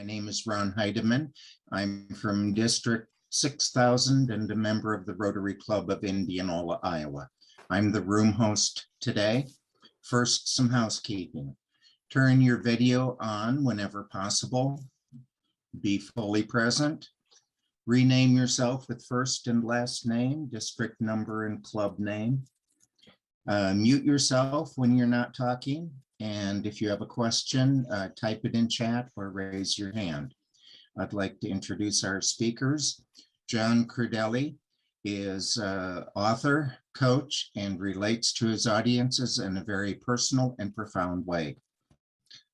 My name is Ron Heidemann. I'm from District 6000 and a member of the Rotary Club of Indianola, Iowa. I'm the room host today. First, some housekeeping. Turn your video on whenever possible. Be fully present. Rename yourself with first and last name, district number, and club name. Mute yourself when you're not talking. And if you have a question, type it in chat or raise your hand. I'd like to introduce our speakers. John Crudele is author, coach, and relates to his audiences in a very personal and profound way.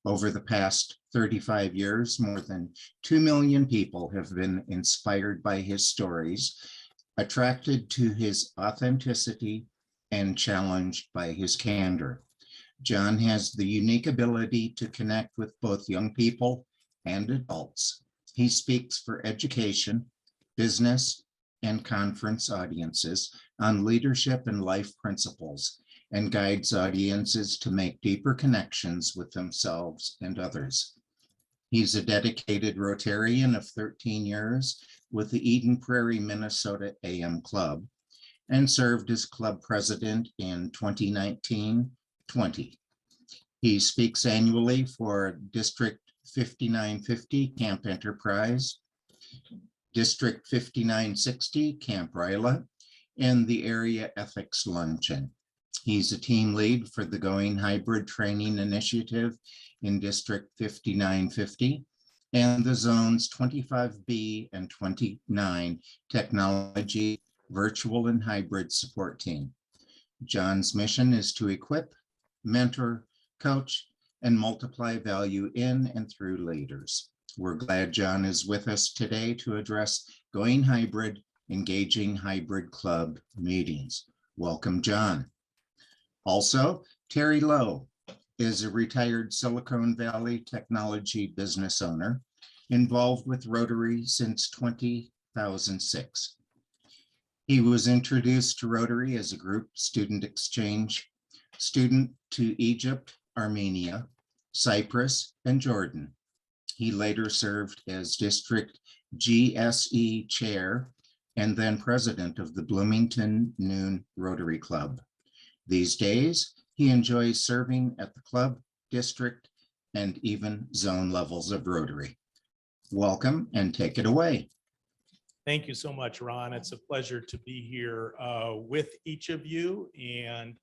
Over the past 35 years, more than 2 million people have been inspired by his stories, attracted to his authenticity, and challenged by his candor. John has the unique ability to connect with both young people and adults. He speaks for education, business, and conference audiences on leadership and life principles, and guides audiences to make deeper connections with themselves and others. He's a dedicated Rotarian of 13 years with the Eden Prairie, Minnesota AM Club, and served as club president in 2019-20. He speaks annually for District 5950 Camp Enterprise, District 5960 Camp Ryla, and the Area Ethics Luncheon. He's a team lead for the Going Hybrid Training Initiative in District 5950 and the Zones 25B and 29 Technology, Virtual and Hybrid Support Team. John's mission is to equip, mentor, coach, and multiply value in and through leaders. We're glad John is with us today to address Going Hybrid, Engaging Hybrid Club meetings. Welcome, John. Also, Terry Lowe is a retired Silicon Valley technology business owner involved with Rotary since 2006. He was introduced to Rotary as a group student exchange student to Egypt, Armenia, Cyprus, and Jordan. He later served as district GSE chair and then president of the Bloomington Noon Rotary Club. These days, he enjoys serving at the club, district, and even zone levels of Rotary. Welcome and take it away. Thank you so much, Ron. It's a pleasure to be here with each of you and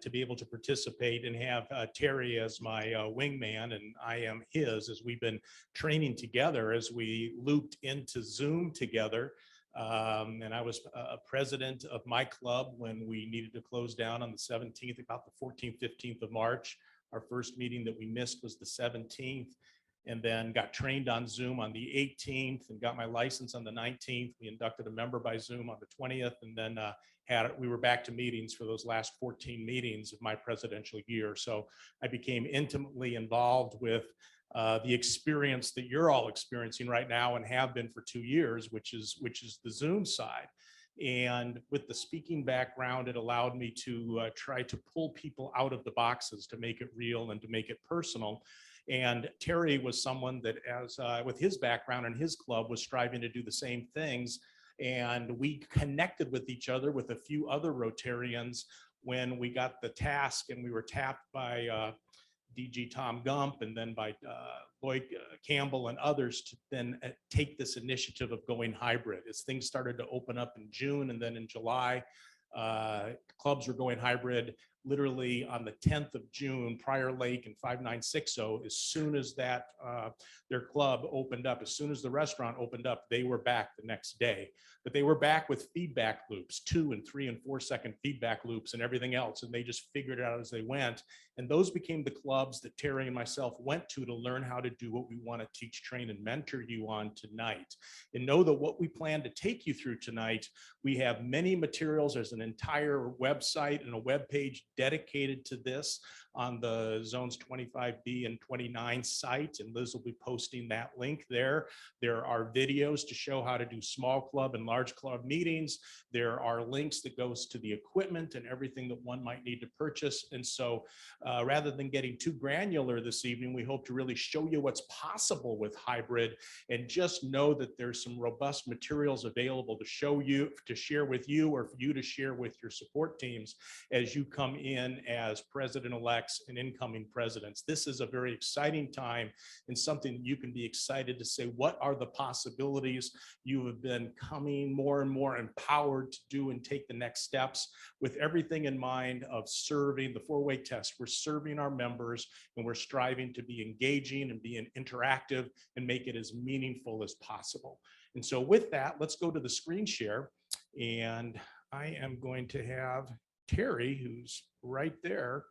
to be able to participate and have Terry as my wingman, and I am his, as we've been training together as we looped into Zoom together. And I was a president of my club when we needed to close down on the 17th, about the 14th, 15th of March. Our first meeting that we missed was the 17th, and then got trained on Zoom on the 18th and got my license on the 19th. We inducted a member by Zoom on the 20th, and then we were back to meetings for those last 14 meetings of my presidential year. So I became intimately involved with the experience that you're all experiencing right now and have been for 2 years, which is the Zoom side. And with the speaking background, it allowed me to try to pull people out of the boxes to make it real and to make it personal. And Terry was someone that, as with his background and his club, was striving to do the same things. And we connected with each other with a few other Rotarians when we got the task, and we were tapped by DG Tom Gump and then by Lloyd Campbell and others to then take this initiative of going hybrid. As things started to open up in June and then in July, clubs were going hybrid literally on the 10th of June. Prior Lake and 5960, as soon as that their club opened up, as soon as the restaurant opened up, they were back the next day. But they were back with feedback loops, 2 and 3 and 4 second feedback loops and everything else, and they just figured it out as they went. And those became the clubs that Terry and myself went to learn how to do what we want to teach, train, and mentor you on tonight. And know that what we plan to take you through tonight, we have many materials. There's an entire website and a web page dedicated to this on the zones 25B and 29 site, and Liz will be posting that link there. There are videos to show how to do small club and large club meetings. There are links that goes to the equipment and everything that one might need to purchase. And so rather than getting too granular this evening, we hope to really show you what's possible with hybrid, and just know that there's some robust materials available to show you, to share with you, or for you to share with your support teams as you come in as president-elects and incoming presidents. This is a very exciting time and something you can be excited to say, what are the possibilities? You have been coming more and more empowered to do and take the next steps with everything in mind of serving the four-way test. We're serving our members, and we're striving to be engaging and being interactive and make it as meaningful as possible. And so with that, let's go to the screen share. And I am going to have Terry, who's right there,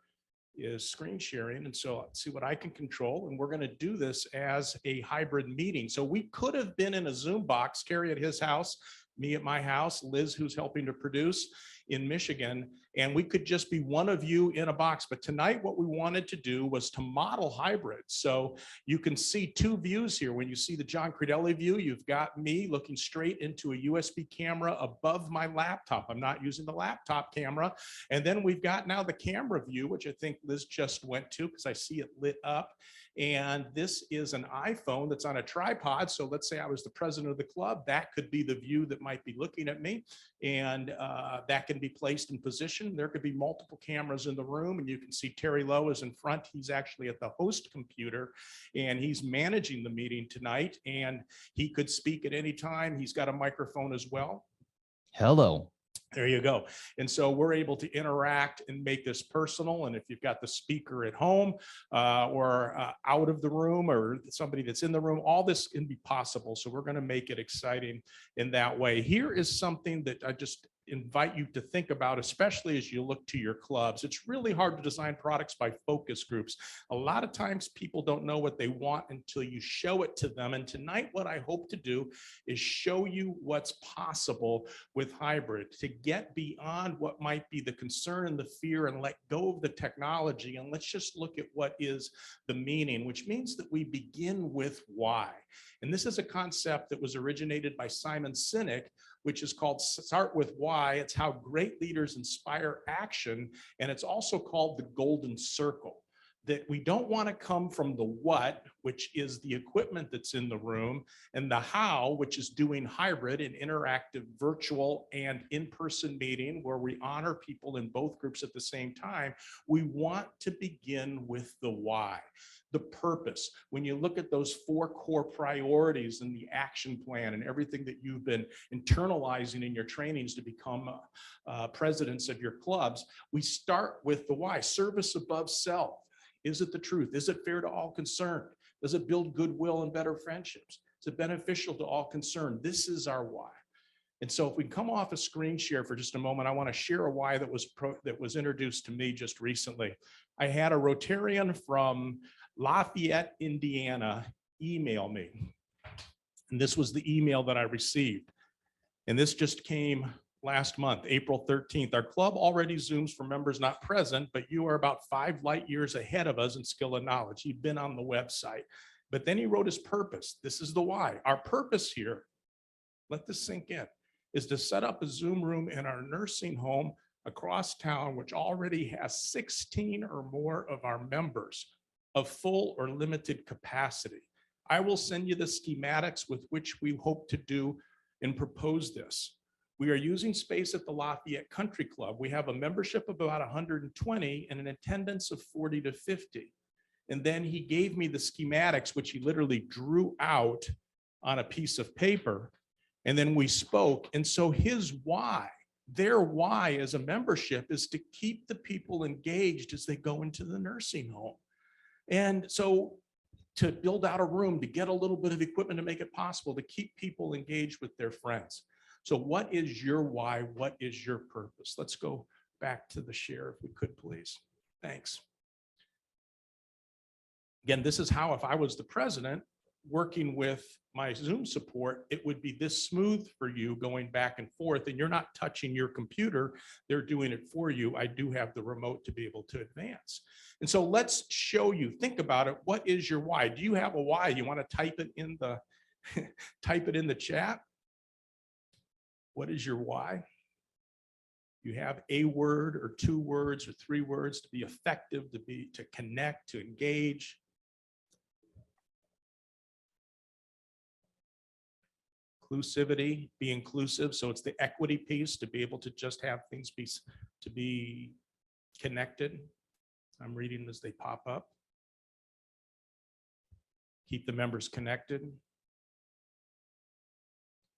is screen sharing. And so let's see what I can control. And we're going to do this as a hybrid meeting. So we could have been in a Zoom box, Terry at his house, me at my house, Liz, who's helping to produce in Michigan, and we could just be one of you in a box. But tonight, what we wanted to do was to model hybrid. So you can see two views here. When you see the John Crudele view, you've got me looking straight into a USB camera above my laptop. I'm not using the laptop camera. And then we've got now the camera view, which I think Liz just went to because I see it lit up. And this is an iPhone that's on a tripod. So let's say I was the president of the club. That could be the view that might be looking at me. And that can be placed in position. There could be multiple cameras in the room. And you can see Terry Lowe is in front. He's actually at the host computer, and he's managing the meeting tonight. And he could speak at any time. He's got a microphone as well. Hello. There you go. And so we're able to interact and make this personal. And if you've got the speaker at home or out of the room, or somebody that's in the room, all this can be possible. So we're going to make it exciting in that way. Here is something that I just invite you to think about, especially as you look to your clubs. It's really hard to design products by focus groups. A lot of times people don't know what they want until you show it to them. And tonight, what I hope to do is show you what's possible with hybrid, to get beyond what might be the concern and the fear and let go of the technology. And let's just look at what is the meaning, which means that we begin with why. And this is a concept that was originated by Simon Sinek, which is called Start With Why. It's how great leaders inspire action. And it's also called the golden circle, that we don't want to come from the what, which is the equipment that's in the room, and the how, which is doing hybrid and interactive virtual and in-person meeting where we honor people in both groups at the same time. We want to begin with the why. The purpose. When you look at those 4 core priorities in the action plan and everything that you've been internalizing in your trainings to become presidents of your clubs, we start with the why. Service above self. Is it the truth? Is it fair to all concerned? Does it build goodwill and better friendships? Is it beneficial to all concerned? This is our why. And so if we come off a screen share for just a moment, I want to share a why that was introduced to me just recently. I had a Rotarian from Lafayette, Indiana, email me. And this was the email that I received. And this just came last month, April 13th. Our club already Zooms for members not present, but you are about 5 light years ahead of us in skill and knowledge. He'd been on the website. But then he wrote his purpose. This is the why. Our purpose here, let this sink in, is to set up a Zoom room in our nursing home across town, which already has 16 or more of our members of full or limited capacity. I will send you the schematics with which we hope to do and propose this. We are using space at the Lafayette Country Club. We have a membership of about 120 and an attendance of 40 to 50. And then he gave me the schematics, which he literally drew out on a piece of paper. And then we spoke. And so his why, their why as a membership, is to keep the people engaged as they go into the nursing home. And so to build out a room, to get a little bit of equipment to make it possible, to keep people engaged with their friends. So what is your why? What is your purpose? Let's go back to the share if we could, please. Thanks. Again, this is how, if I was the president, working with my Zoom support, it would be this smooth for you going back and forth, and you're not touching your computer. They're doing it for you. I do have the remote to be able to advance. And so let's show you, think about it. What is your why? Do you have a why? You want to type it in the, type it in the chat. What is your why? You have a word or 2 words or 3 words to be effective, to connect, to engage. Inclusivity, be inclusive. So it's the equity piece, to be able to just have things be connected. I'm reading as they pop up. Keep the members connected.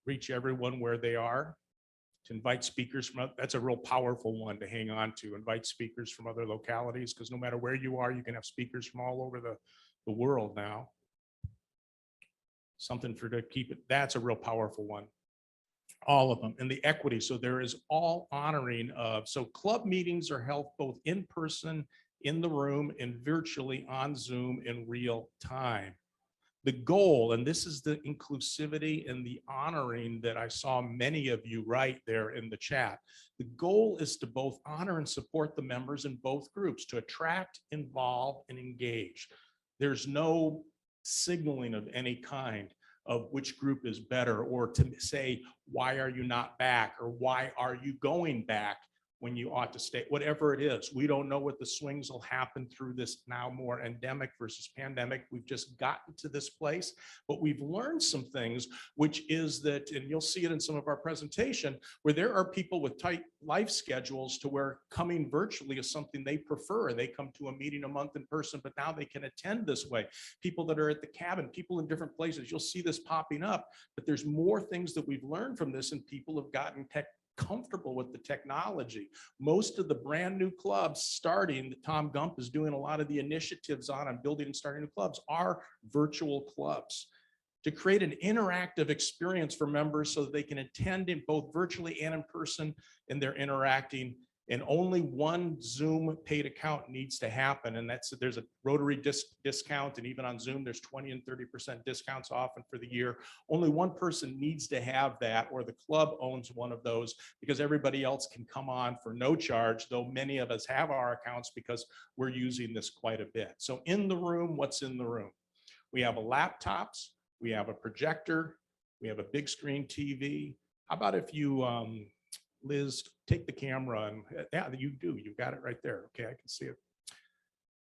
Reach everyone where they are. To invite speakers from, that's a real powerful one to hang on to. Invite speakers from other localities, because no matter where you are, you can have speakers from all over the world now. Something to keep it, that's a real powerful one. All of them. And the equity, so there is all honoring of, so club meetings are held both in person, in the room, and virtually on Zoom in real time. The goal, and this is the inclusivity and the honoring that I saw many of you write there in the chat. The goal is to both honor and support the members in both groups, to attract, involve, and engage. There's no signaling of any kind of which group is better, or to say, why are you not back, or why are you going back when you ought to stay, whatever it is. We don't know what the swings will happen through this now more endemic versus pandemic. We've just gotten to this place, but we've learned some things, which is that, and you'll see it in some of our presentation, where there are people with tight life schedules to where coming virtually is something they prefer. They come to a meeting a month in person, but now they can attend this way. People that are at the cabin, people in different places, you'll see this popping up, but there's more things that we've learned from this, and people have gotten comfortable with the technology. Most of the brand new clubs starting, that Tom Gump is doing a lot of the initiatives on building and starting new clubs, are virtual clubs, to create an interactive experience for members so that they can attend in both virtually and in person, and they're interacting. And only one Zoom paid account needs to happen. And there's a Rotary discount, and even on Zoom, there's 20 and 30% discounts often for the year. Only one person needs to have that, or the club owns one of those, because everybody else can come on for no charge, though many of us have our accounts because we're using this quite a bit. So in the room, what's in the room? We have laptops, we have a projector, we have a big screen TV. How about if you, Liz, take the camera, and yeah, you do. You got it right there. Okay, I can see it.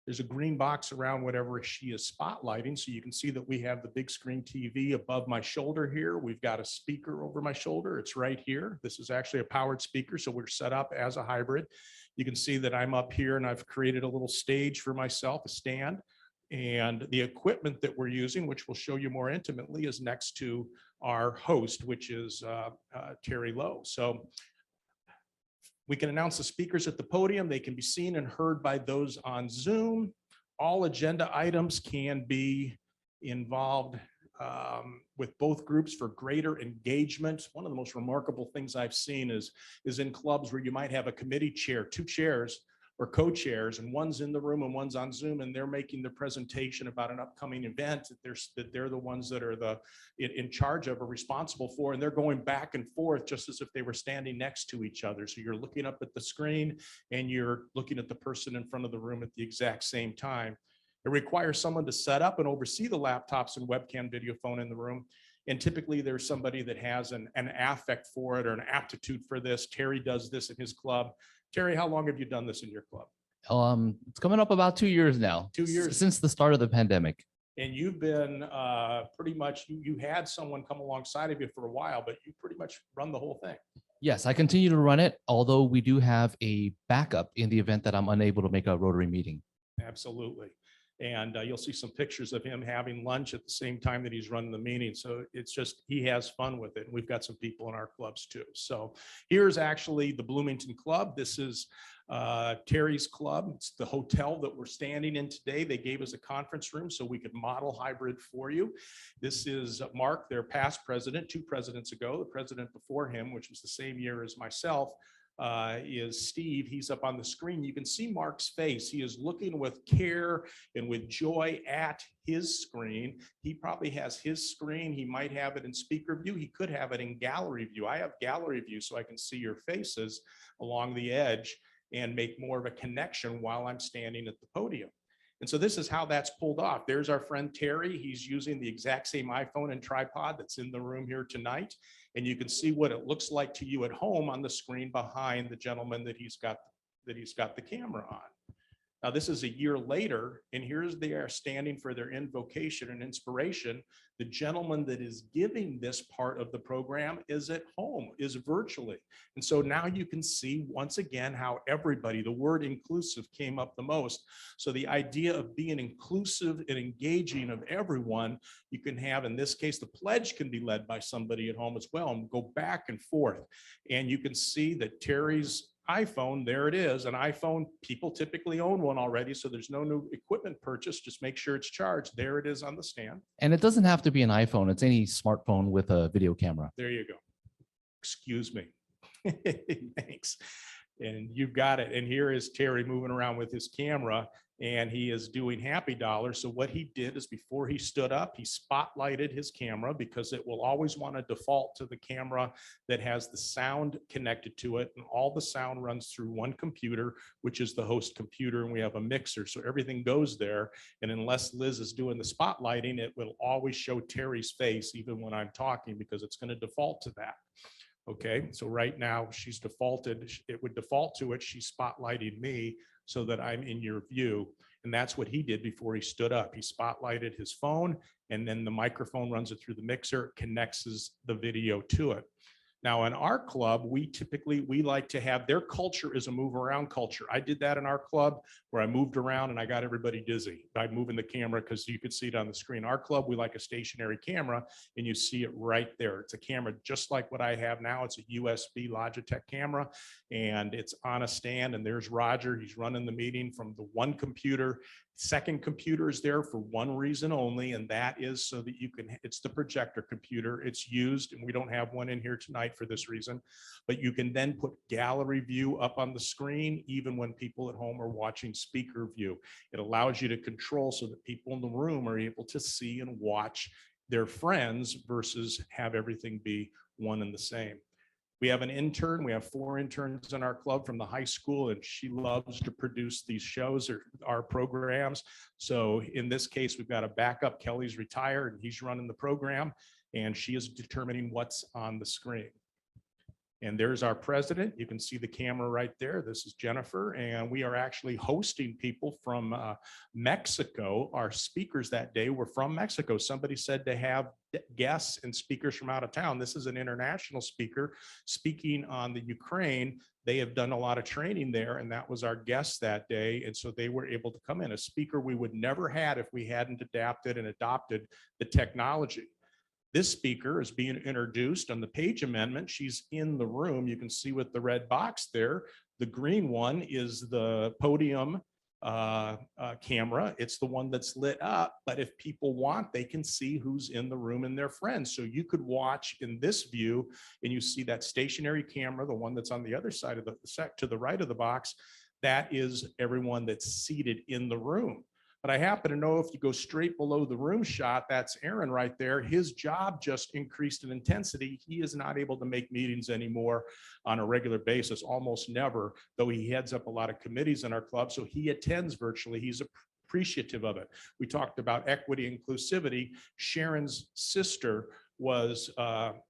There's a green box around whatever she is spotlighting, so you can see that we have the big screen TV above my shoulder here. We've got a speaker over my shoulder. It's right here. This is actually a powered speaker, so we're set up as a hybrid. You can see that I'm up here, and I've created a little stage for myself, a stand. And the equipment that we're using, which we'll show you more intimately, is next to our host, which is Terry Lowe. So we can announce the speakers at the podium. They can be seen and heard by those on Zoom. All agenda items can be involved with both groups for greater engagement. One of the most remarkable things I've seen is in clubs where you might have a committee chair, 2 chairs or co-chairs, and one's in the room and one's on Zoom, and they're making the presentation about an upcoming event that they're the ones that are in charge of or responsible for, and they're going back and forth just as if they were standing next to each other. So you're looking up at the screen and you're looking at the person in front of the room at the exact same time. It requires someone to set up and oversee the laptops and webcam video phone in the room. And typically there's somebody that has an affect for it or an aptitude for this. Terry does this in his club. Terry, how long have you done this in your club? It's coming up about 2 years now. 2 years. Since the start of the pandemic. And you've been pretty much, you had someone come alongside of you for a while, but you pretty much run the whole thing. Yes, I continue to run it, although we do have a backup in the event that I'm unable to make a Rotary meeting. Absolutely. And you'll see some pictures of him having lunch at the same time that he's running the meeting. So it's just, he has fun with it. And we've got some people in our clubs too. So here's actually the Bloomington Club. This is Terry's club. It's the hotel that we're standing in today. They gave us a conference room so we could model hybrid for you. This is Mark, their past president, 2 presidents ago. The president before him, which was the same year as myself, is Steve. He's up on the screen. You can see Mark's face. He is looking with care and with joy at his screen. He probably has his screen. He might have it in speaker view. He could have it in gallery view. I have gallery view so I can see your faces along the edge and make more of a connection while I'm standing at the podium. And so this is how that's pulled off. There's our friend Terry. He's using the exact same iPhone and tripod that's in the room here tonight. And you can see what it looks like to you at home on the screen behind the gentleman that he's got the camera on. Now, this is a year later, and here's they are standing for their invocation and inspiration. The gentleman that is giving this part of the program is at home, is virtually. And so now you can see once again how everybody, the word inclusive came up the most. So the idea of being inclusive and engaging of everyone, you can have, in this case, the pledge can be led by somebody at home as well and go back and forth. And you can see that Terry's iPhone, there it is, an iPhone. People typically own one already, so there's no new equipment purchase. Just make sure it's charged. There it is on the stand. And it doesn't have to be an iPhone. It's any smartphone with a video camera. There you go. Excuse me. Thanks. And you've got it. And here is Terry moving around with his camera, and he is doing happy dollars. So what he did is before he stood up, he spotlighted his camera because it will always want to default to the camera that has the sound connected to it. And all the sound runs through one computer, which is the host computer. And we have a mixer. So everything goes there. And unless Liz is doing the spotlighting, it will always show Terry's face, even when I'm talking, because it's going to default to that. Okay, so right now she's defaulted, it would default to it. She's spotlighting me so that I'm in your view. And that's what he did before he stood up. He spotlighted his phone, and then the microphone runs it through the mixer, connects the video to it. Now in our club, we like to have, their culture is a move around culture. I did that in our club where I moved around and I got everybody dizzy by moving the camera because you could see it on the screen. Our club, we like a stationary camera and you see it right there. It's a camera just like what I have now. It's a USB Logitech camera and it's on a stand, and there's Roger. He's running the meeting from the one computer. Second computer is there for one reason only, and that is so that you can, it's the projector computer. It's used, and we don't have one in here tonight for this reason, but you can then put gallery view up on the screen, even when people at home are watching speaker view. It allows you to control so that people in the room are able to see and watch their friends versus have everything be one and the same. We have an intern. We have 4 interns in our club from the high school, and she loves to produce these shows or our programs. So in this case, we've got a backup. Kelly's retired and he's running the program, and she is determining what's on the screen. And there's our president. You can see the camera right there. This is Jennifer, and we are actually hosting people from Mexico. Our speakers that day were from Mexico. Somebody said to have guests and speakers from out of town. This is an international speaker speaking on the Ukraine. They have done a lot of training there, and that was our guest that day. And so they were able to come in, a speaker we would never had if we hadn't adapted and adopted the technology. This speaker is being introduced on the page amendment. She's in the room. You can see with the red box there. The green one is the podium camera. It's the one that's lit up, but if people want, they can see who's in the room and their friends. So you could watch in this view, and you see that stationary camera, the one that's on the other side of the to the right of the box. That is everyone that's seated in the room. But I happen to know if you go straight below the room shot, that's Aaron right there. His job just increased in intensity. He is not able to make meetings anymore on a regular basis, almost never, though he heads up a lot of committees in our club. So he attends virtually. He's appreciative of it. We talked about equity, inclusivity. Sharon's sister was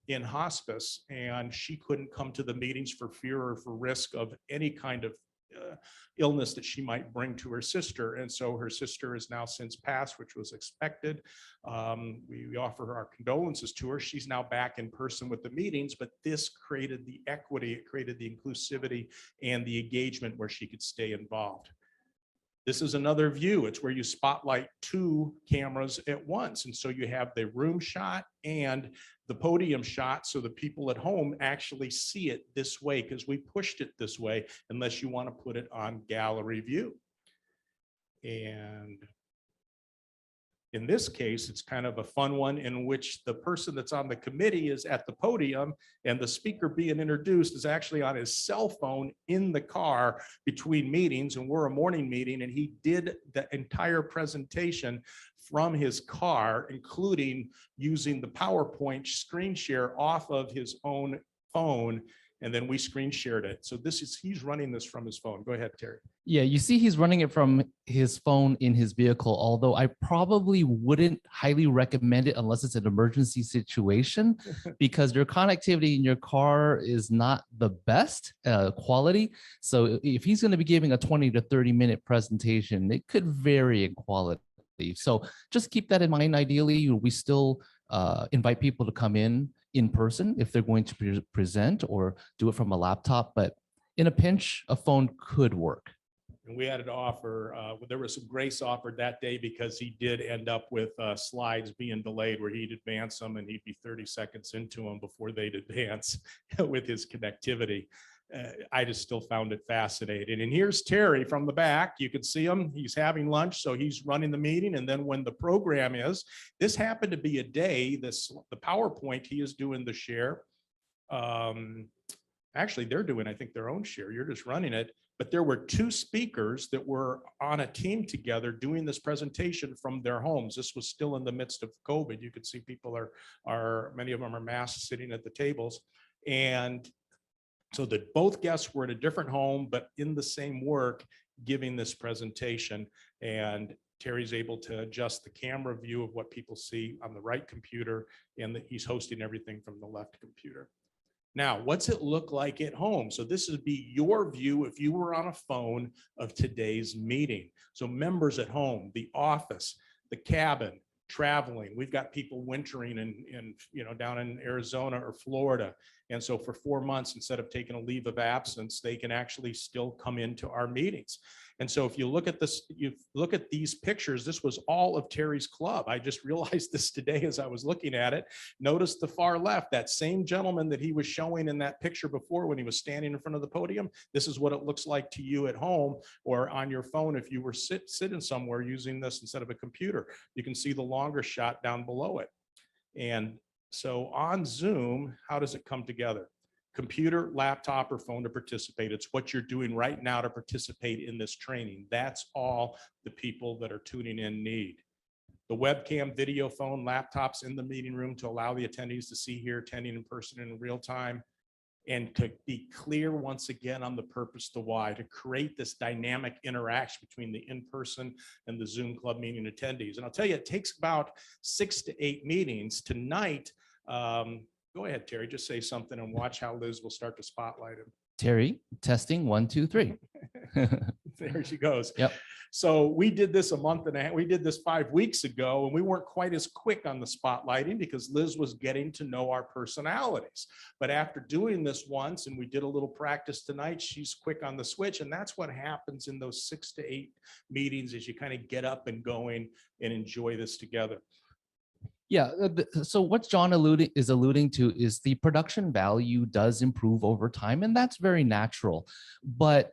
in hospice, and she couldn't come to the meetings for fear or for risk of any kind of illness that she might bring to her sister. And so her sister is now since passed, which was expected. We offer our condolences to her. She's now back in person with the meetings, but this created the equity, it created the inclusivity and the engagement where she could stay involved. This is another view. It's where you spotlight 2 cameras at once. And so you have the room shot and the podium shot, so the people at home actually see it this way, because we pushed it this way, unless you want to put it on gallery view. And In this case, it's kind of a fun one in which the person that's on the committee is at the podium and the speaker being introduced is actually on his cell phone in the car between meetings, and we're a morning meeting, and he did the entire presentation from his car, including using the PowerPoint screen share off of his own phone. And then we screen shared it. So he's running this from his phone. Go ahead, Terry. Yeah, you see he's running it from his phone in his vehicle, although I probably wouldn't highly recommend it unless it's an emergency situation because your connectivity in your car is not the best quality. So if he's going to be giving a 20 to 30-minute presentation, it could vary in quality. So just keep that in mind. Ideally, we still invite people to come in person if they're going to present or do it from a laptop. But in a pinch, a phone could work. And we had an offer, there was some grace offered that day because he did end up with slides being delayed where he'd advance them and he'd be 30 seconds into them before they'd advance with his connectivity. I just still found it fascinating. And here's Terry from the back. You can see him. He's having lunch, so he's running the meeting. And then when the program is, this happened to be a day, the PowerPoint, he is doing the share. Actually, they're doing, I think, their own share. You're just running it. But there were two speakers that were on a team together doing this presentation from their homes. This was still in the midst of COVID. You could see people are many of them are masked sitting at the tables. And so that both guests were in a different home, but in the same work, giving this presentation. And Terry's able to adjust the camera view of what people see on the right computer, and that he's hosting everything from the left computer. Now, what's it look like at home? So this would be your view if you were on a phone of today's meeting. So members at home, the office, the cabin, traveling. We've got people wintering in down in Arizona or Florida. And so for 4 months, instead of taking a leave of absence, they can actually still come into our meetings. And so if you look at this, you look at these pictures, this was all of Terry's club. I just realized this today as I was looking at it. Notice the far left, that same gentleman that he was showing in that picture before when he was standing in front of the podium. This is what it looks like to you at home or on your phone if you were sitting somewhere using this instead of a computer. You can see the longer shot down below it. And so on Zoom, how does it come together? Computer, laptop, or phone to participate. It's what you're doing right now to participate in this training. That's all the people that are tuning in need. The webcam, video, phone, laptops in the meeting room to allow the attendees to see here, attending in person in real time. And to be clear once again on the purpose, the why, to create this dynamic interaction between the in-person and the Zoom club meeting attendees. And I'll tell you, it takes about 6 to 8 meetings. Tonight, go ahead, Terry, just say something and watch how Liz will start to spotlight him. Terry, testing 1, 2, 3. There she goes. Yep. So we did this we did this 5 weeks ago, and we weren't quite as quick on the spotlighting because Liz was getting to know our personalities. But after doing this once, and we did a little practice tonight, she's quick on the switch. And that's what happens in those 6 to 8 meetings as you kind of get up and going and enjoy this together. Yeah, so what John is alluding to is the production value does improve over time, and that's very natural. But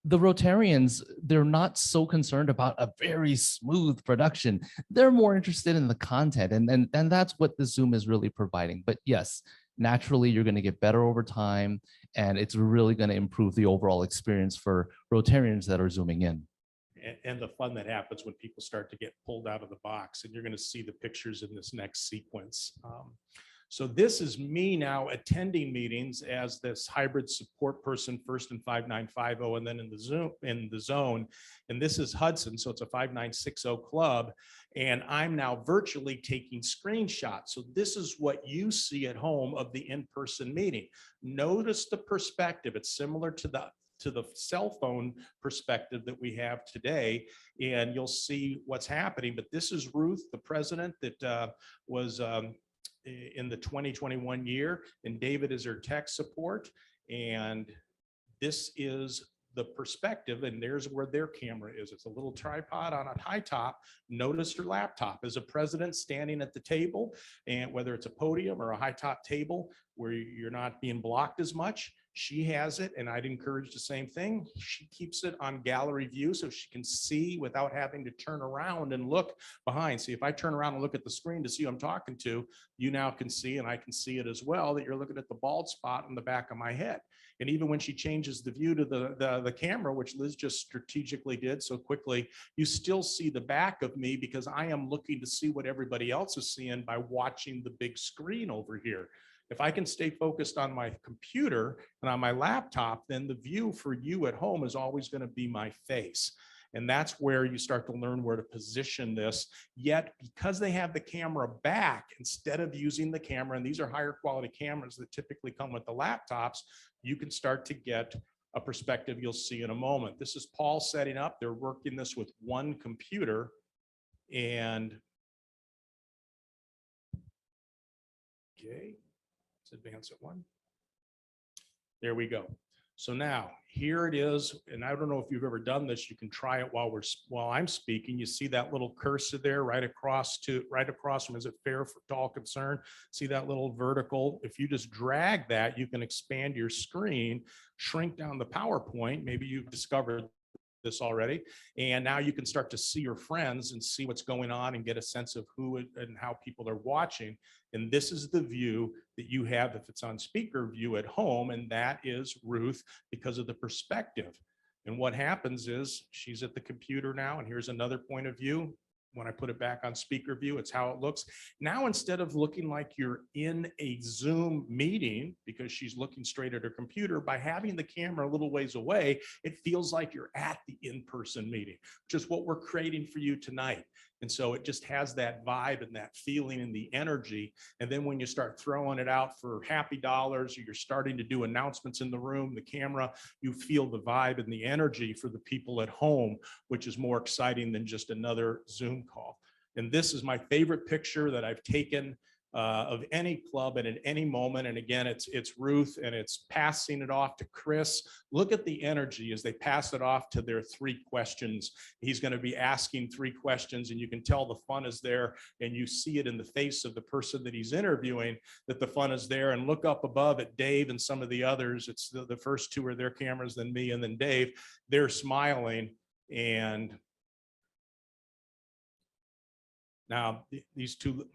the Rotarians, they're not so concerned about a very smooth production. They're more interested in the content, and that's what the Zoom is really providing. But yes, naturally, you're going to get better over time, and it's really going to improve the overall experience for Rotarians that are Zooming in. And the fun that happens when people start to get pulled out of the box, and you're going to see the pictures in this next sequence. So this is me now attending meetings as this hybrid support person, first in 5950 and then in the zone. And this is Hudson, so it's a 5960 club. And I'm now virtually taking screenshots. So this is what you see at home of the in-person meeting. Notice the perspective. It's similar to the cell phone perspective that we have today, and you'll see what's happening. But this is Ruth, the president that was in the 2021 year, and David is her tech support. And this is the perspective, and there's where their camera is. It's a little tripod on a high top. Notice her laptop as a president standing at the table, and whether it's a podium or a high top table where you're not being blocked as much, She has it, and I'd encourage the same thing. She keeps it on gallery view so she can see without having to turn around and look behind. See, if I turn around and look at the screen to see who I'm talking to, you now can see, and I can see it as well, that you're looking at the bald spot on the back of my head. And even when she changes the view to the camera, which Liz just strategically did so quickly, you still see the back of me because I am looking to see what everybody else is seeing by watching the big screen over here. If I can stay focused on my computer and on my laptop, then the view for you at home is always going to be my face. And that's where you start to learn where to position this. Yet, because they have the camera back, instead of using the camera, and these are higher quality cameras that typically come with the laptops, you can start to get a perspective you'll see in a moment. This is Paul setting up. They're working this with one computer. And okay, let's advance it one. There we go. So now here it is. And I don't know if you've ever done this. You can try it while I'm speaking. You see that little cursor there right across from, is it fair to all concerned? See that little vertical? If you just drag that, you can expand your screen, shrink down the PowerPoint. Maybe you've discovered this already. And now you can start to see your friends and see what's going on and get a sense of who and how people are watching. And this is the view that you have if it's on speaker view at home. And that is Ruth because of the perspective. And what happens is she's at the computer now, and here's another point of view. When I put it back on speaker view, it's how it looks. Now, instead of looking like you're in a Zoom meeting because she's looking straight at her computer, by having the camera a little ways away, it feels like you're at the in-person meeting, which is what we're creating for you tonight. And so it just has that vibe and that feeling and the energy. And then when you start throwing it out for happy dollars, or you're starting to do announcements in the room, the camera, you feel the vibe and the energy for the people at home, which is more exciting than just another Zoom call. And this is my favorite picture that I've taken of any club and at any moment. And again, it's Ruth, and it's passing it off to Chris. Look at the energy as they pass it off to their 3 questions. He's going to be asking 3 questions, and you can tell the fun is there, and you see it in the face of the person that he's interviewing that the fun is there. And look up above at Dave and some of the others. It's the first 2 are their cameras, then me, and then Dave. They're smiling. And now, these 2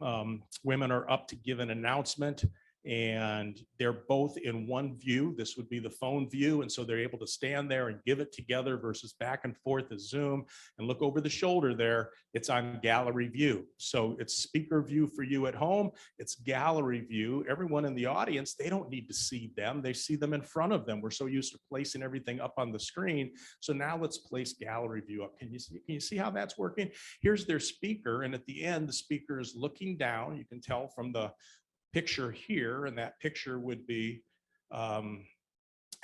women are up to give an announcement, and they're both in one view. This would be the phone view. And so they're able to stand there and give it together versus back and forth as Zoom. And look over the shoulder there, it's on gallery view. So it's speaker view for you at home. It's gallery view. Everyone in the audience, they don't need to see them. They see them in front of them. We're so used to placing everything up on the screen. So now let's place gallery view up. Can you see how that's working? Here's their speaker. And at the end, the speaker is looking down. You can tell from the picture here, and that picture would be, and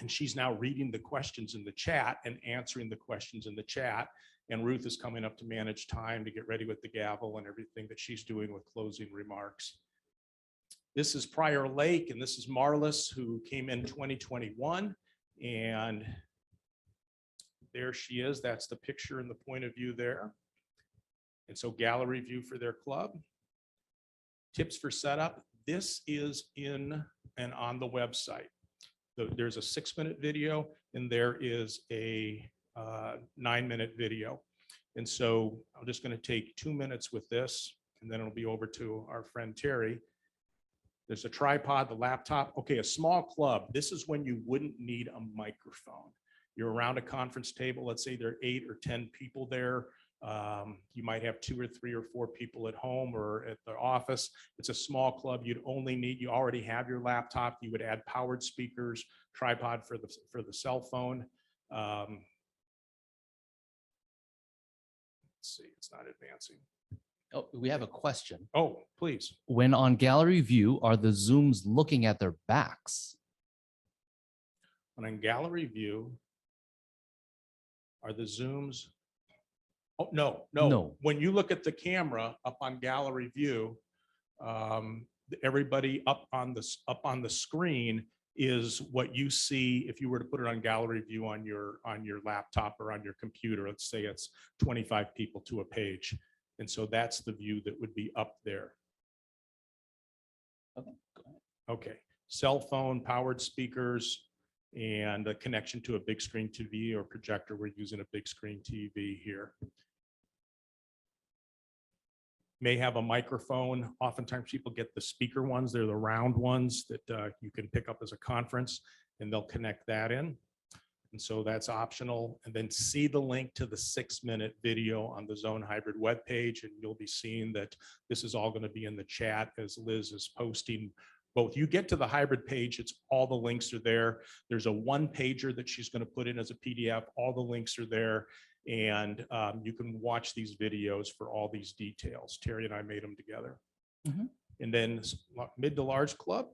she's now reading the questions in the chat and answering the questions in the chat. And Ruth is coming up to manage time to get ready with the gavel and everything that she's doing with closing remarks. This is Prior Lake, and this is Marlis, who came in 2021. And there she is. That's the picture and the point of view there. And so gallery view for their club. Tips for setup. This is in and on the website. There's a 6-minute video, and there is a 9-minute video. And so I'm just going to take 2 minutes with this, and then it'll be over to our friend Terry. There's a tripod, the laptop. Okay, a small club. This is when you wouldn't need a microphone. You're around a conference table. Let's say there are 8 or 10 people there. You might have 2 or 3 or 4 people at home or at the office. It's a small club. You already have your laptop. You would add powered speakers, tripod for the cell phone. Let's see, it's not advancing. Oh, we have a question. Oh, please. When on gallery view, are the Zooms looking at their backs? When on gallery view, are the Zooms? Oh, no. When you look at the camera up on gallery view, everybody up on the screen is what you see if you were to put it on gallery view on your laptop or on your computer. Let's say it's 25 people to a page. And so that's the view that would be up there. Okay, go ahead. Okay. Cell phone, powered speakers, and a connection to a big screen TV or projector. We're using a big screen TV here. May have a microphone. Oftentimes people get the speaker ones. They're the round ones that you can pick up as a conference, and they'll connect that in. And so that's optional. And then see the link to the 6-minute video on the Zone Hybrid webpage, and you'll be seeing that this is all going to be in the chat as Liz is posting. Both you get to the hybrid page, it's all the links are there. There's a 1-pager that she's going to put in as a PDF. All the links are there. And you can watch these videos for all these details. Terry and I made them together. And then mid to large club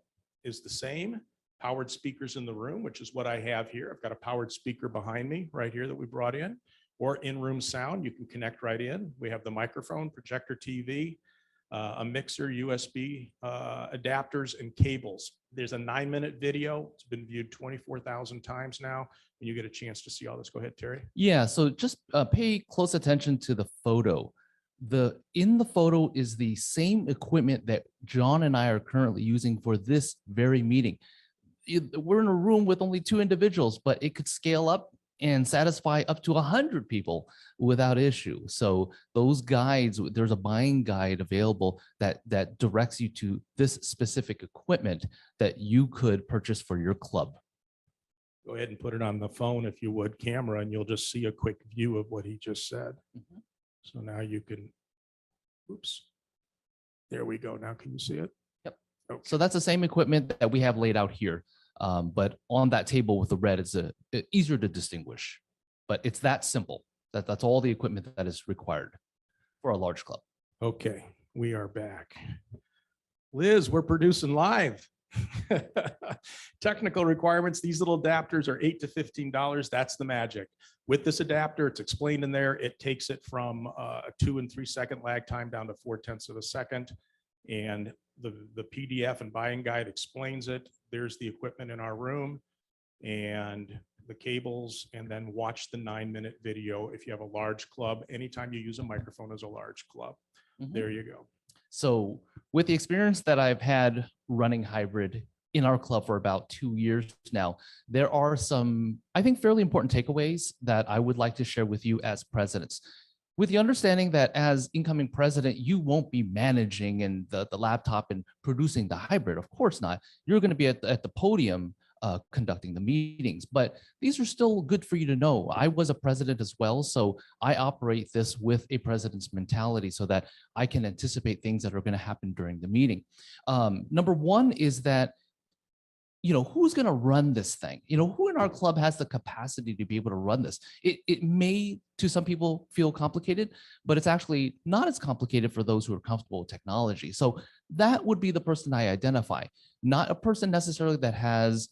is the same. Powered speakers in the room, which is what I have here. I've got a powered speaker behind me right here that we brought in, or in-room sound. You can connect right in. We have the microphone, projector TV, a mixer, USB adapters, and cables. There's a 9-minute video. It's been viewed 24,000 times now. And you get a chance to see all this. Go ahead, Terry. Yeah, so just pay close attention to the photo. In the photo is the same equipment that John and I are currently using for this very meeting. We're in a room with only 2 individuals, but it could scale up and satisfy up to 100 people without issue. So those guides, there's a buying guide available that directs you to this specific equipment that you could purchase for your club. Go ahead and put it on the phone, if you would, camera, and you'll just see a quick view of what he just said. So now you can, oops, there we go. Now can you see it? Yep. Okay. So that's the same equipment that we have laid out here. But on that table with the red, it's easier to distinguish. But it's that simple. That's all the equipment that is required for a large club. Okay, we are back. Liz, we're producing live. Technical requirements, these little adapters are $8 to $15. That's the magic. With this adapter, it's explained in there. It takes it from a 2 and 3 second lag time down to 0.4 of a second. And the PDF and buying guide explains it. There's the equipment in our room and the cables, and then watch the 9-minute video if you have a large club. Anytime you use a microphone as a large club. There you go. So with the experience that I've had running hybrid in our club for about 2 years now, there are some, I think, fairly important takeaways that I would like to share with you as presidents. With the understanding that as incoming president, you won't be managing and the laptop and producing the hybrid. Of course not. You're going to be at the podium conducting the meetings, but these are still good for you to know. I was a president as well, so I operate this with a president's mentality so that I can anticipate things that are going to happen during the meeting. Number one is that, who's going to run this thing? Who in our club has the capacity to be able to run this? It may, to some people, feel complicated, but it's actually not as complicated for those who are comfortable with technology. So that would be the person I identify, not a person necessarily that has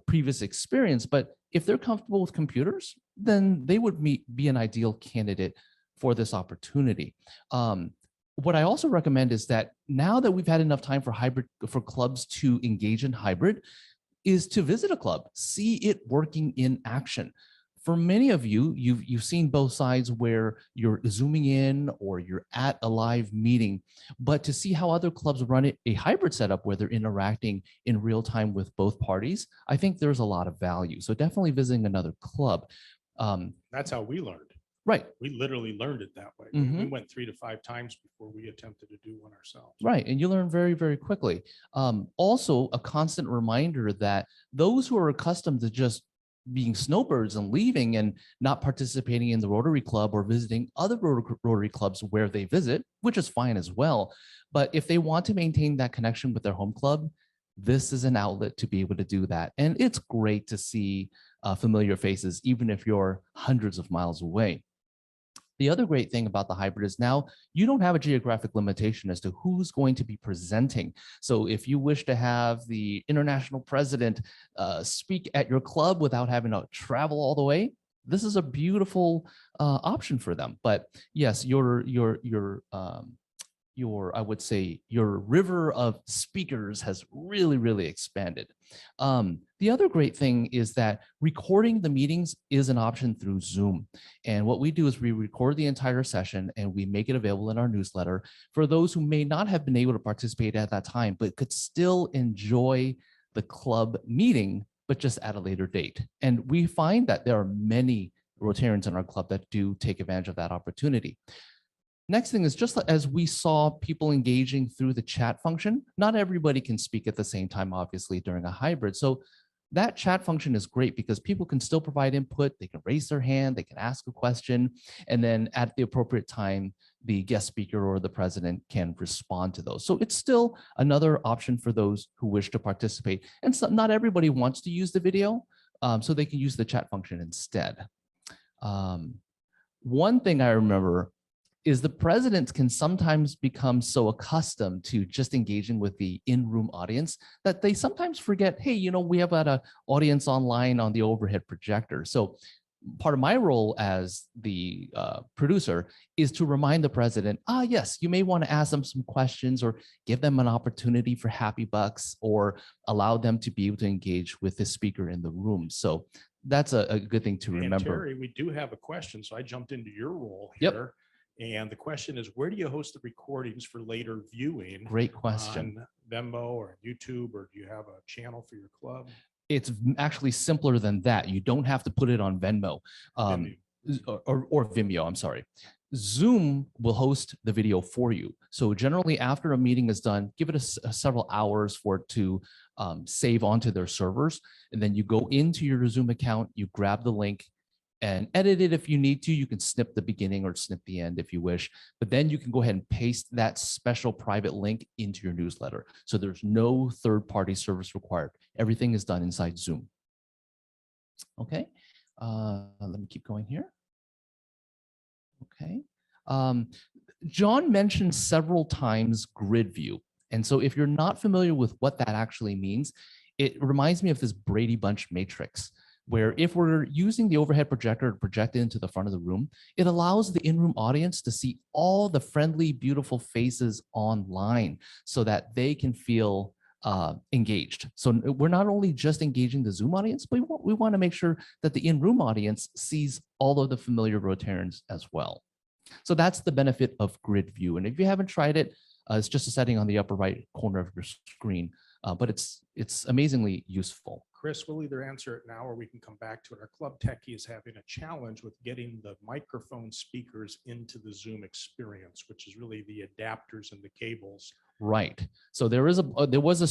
previous experience, but if they're comfortable with computers, then they would be an ideal candidate for this opportunity. What I also recommend is that now that we've had enough time for clubs to engage in hybrid, is to visit a club, see it working in action. For many of you, you've seen both sides where you're zooming in or you're at a live meeting, but to see how other clubs run a hybrid setup where they're interacting in real time with both parties, I think there's a lot of value. So definitely visiting another club. That's how we learned. Right. We literally learned it that way. We went 3 to 5 times before we attempted to do one ourselves. Right. And you learn very, very quickly. Also, a constant reminder that those who are accustomed to just being snowbirds and leaving and not participating in the Rotary Club or visiting other Rotary Clubs where they visit, which is fine as well. But if they want to maintain that connection with their home club, this is an outlet to be able to do that. And it's great to see familiar faces, even if you're hundreds of miles away. The other great thing about the hybrid is now you don't have a geographic limitation as to who's going to be presenting. So if you wish to have the international president speak at your club without having to travel all the way, this is a beautiful option for them. But yes, I would say your river of speakers has really, really expanded. The other great thing is that recording the meetings is an option through Zoom. And what we do is we record the entire session and we make it available in our newsletter for those who may not have been able to participate at that time, but could still enjoy the club meeting, but just at a later date. And we find that there are many Rotarians in our club that do take advantage of that opportunity. Next thing is, just as we saw people engaging through the chat function, not everybody can speak at the same time, obviously, during a hybrid. So that chat function is great because people can still provide input. They can raise their hand, they can ask a question, and then at the appropriate time, the guest speaker or the president can respond to those. So it's still another option for those who wish to participate. And so not everybody wants to use the video, so they can use the chat function instead. One thing I remember is the presidents can sometimes become so accustomed to just engaging with the in-room audience that they sometimes forget, hey, you know, we have got an audience online on the overhead projector. So part of my role as the producer is to remind the president, yes, you may want to ask them some questions or give them an opportunity for happy bucks or allow them to be able to engage with the speaker in the room. So that's a good thing to remember. And Terry, we do have a question. So I jumped into your role here. And the question is, where do you host the recordings for later viewing? Great question. On Venmo or YouTube, or do you have a channel for your club? It's actually simpler than that. You don't have to put it on Venmo or Vimeo, I'm sorry. Zoom will host the video for you. So generally after a meeting is done, give it several hours for it to save onto their servers. And then you go into your Zoom account, you grab the link, and edit it if you need to. You can snip the beginning or snip the end if you wish, but then you can go ahead and paste that special private link into your newsletter. So there's no third-party service required. Everything is done inside Zoom. Okay, let me keep going here. Okay, John mentioned several times grid view. And so if you're not familiar with what that actually means, it reminds me of this Brady Bunch matrix, where if we're using the overhead projector to project into the front of the room, it allows the in-room audience to see all the friendly, beautiful faces online so that they can feel engaged. So we're not only just engaging the Zoom audience, but we want to make sure that the in-room audience sees all of the familiar Rotarians as well. So that's the benefit of grid view. And if you haven't tried it, it's just a setting on the upper right corner of your screen, but it's amazingly useful. Chris, we'll either answer it now or we can come back to it. Our club techie is having a challenge with getting the microphone speakers into the Zoom experience, which is really the adapters and the cables. Right. So there was a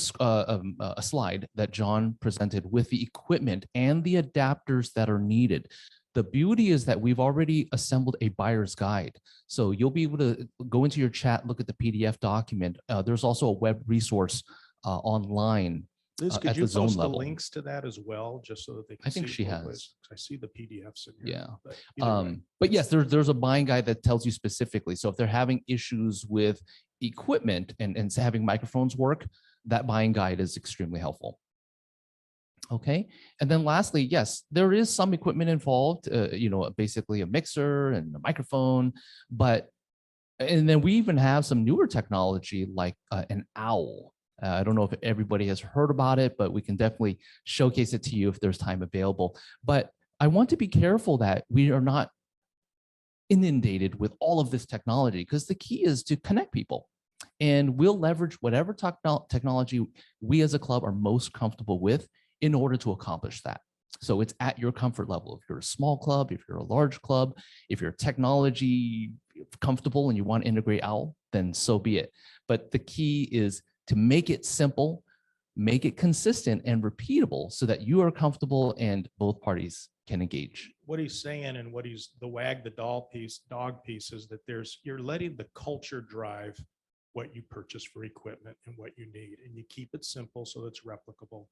slide that John presented with the equipment and the adapters that are needed. The beauty is that we've already assembled a buyer's guide. So you'll be able to go into your chat, look at the PDF document. There's also a web resource online. Liz, could at you the zone post the level. links to that as well, just so that they can I think see she both has. ways? I see the PDFs in here. Yeah. But, But yes, there's a buying guide that tells you specifically. So if they're having issues with equipment and having microphones work, that buying guide is extremely helpful. Okay. And then lastly, yes, there is some equipment involved, you know, basically a mixer and a microphone, and then we even have some newer technology like an owl. I don't know if everybody has heard about it, but we can definitely showcase it to you if there's time available. But I want to be careful that we are not inundated with all of this technology, because the key is to connect people. And we'll leverage whatever technology we as a club are most comfortable with in order to accomplish that. So it's at your comfort level. If you're a small club, if you're a large club, if you're technology comfortable and you want to integrate OWL, then so be it. But the key is to make it simple, make it consistent and repeatable so that you are comfortable and both parties can engage. what he's saying and what he's the wag the dog piece is that you're letting the culture drive what you purchase for equipment and what you need, and you keep it simple so it's replicable.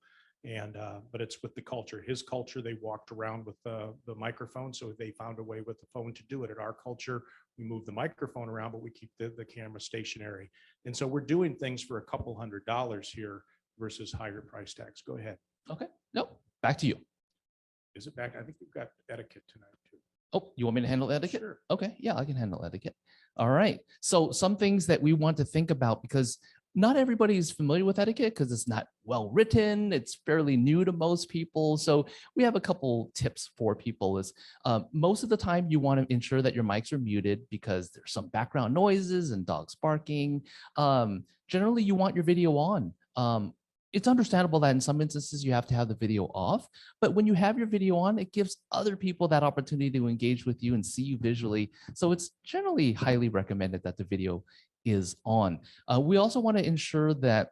And but it's with the culture. His culture, they walked around with the microphone, so they found a way with the phone to do it. At our culture, we move the microphone around, but we keep the camera stationary. And so we're doing things for a couple $100s here versus higher price tags. Go ahead. Okay, no, back to you. Is it back? I think we've got etiquette tonight too. Oh, you want me to handle etiquette? Sure. Okay, yeah, I can handle etiquette. All right. So some things that we want to think about, because not everybody is familiar with etiquette because it's not well written. It's fairly new to most people. So we have a couple tips for people. Is most of the time you want to ensure that your mics are muted because there's some background noises and dogs barking. Generally, you want your video on. it's understandable that in some instances you have to have the video off, but when you have your video on, it gives other people that opportunity to engage with you and see you visually. So it's generally highly recommended that the video is on. We also want to ensure that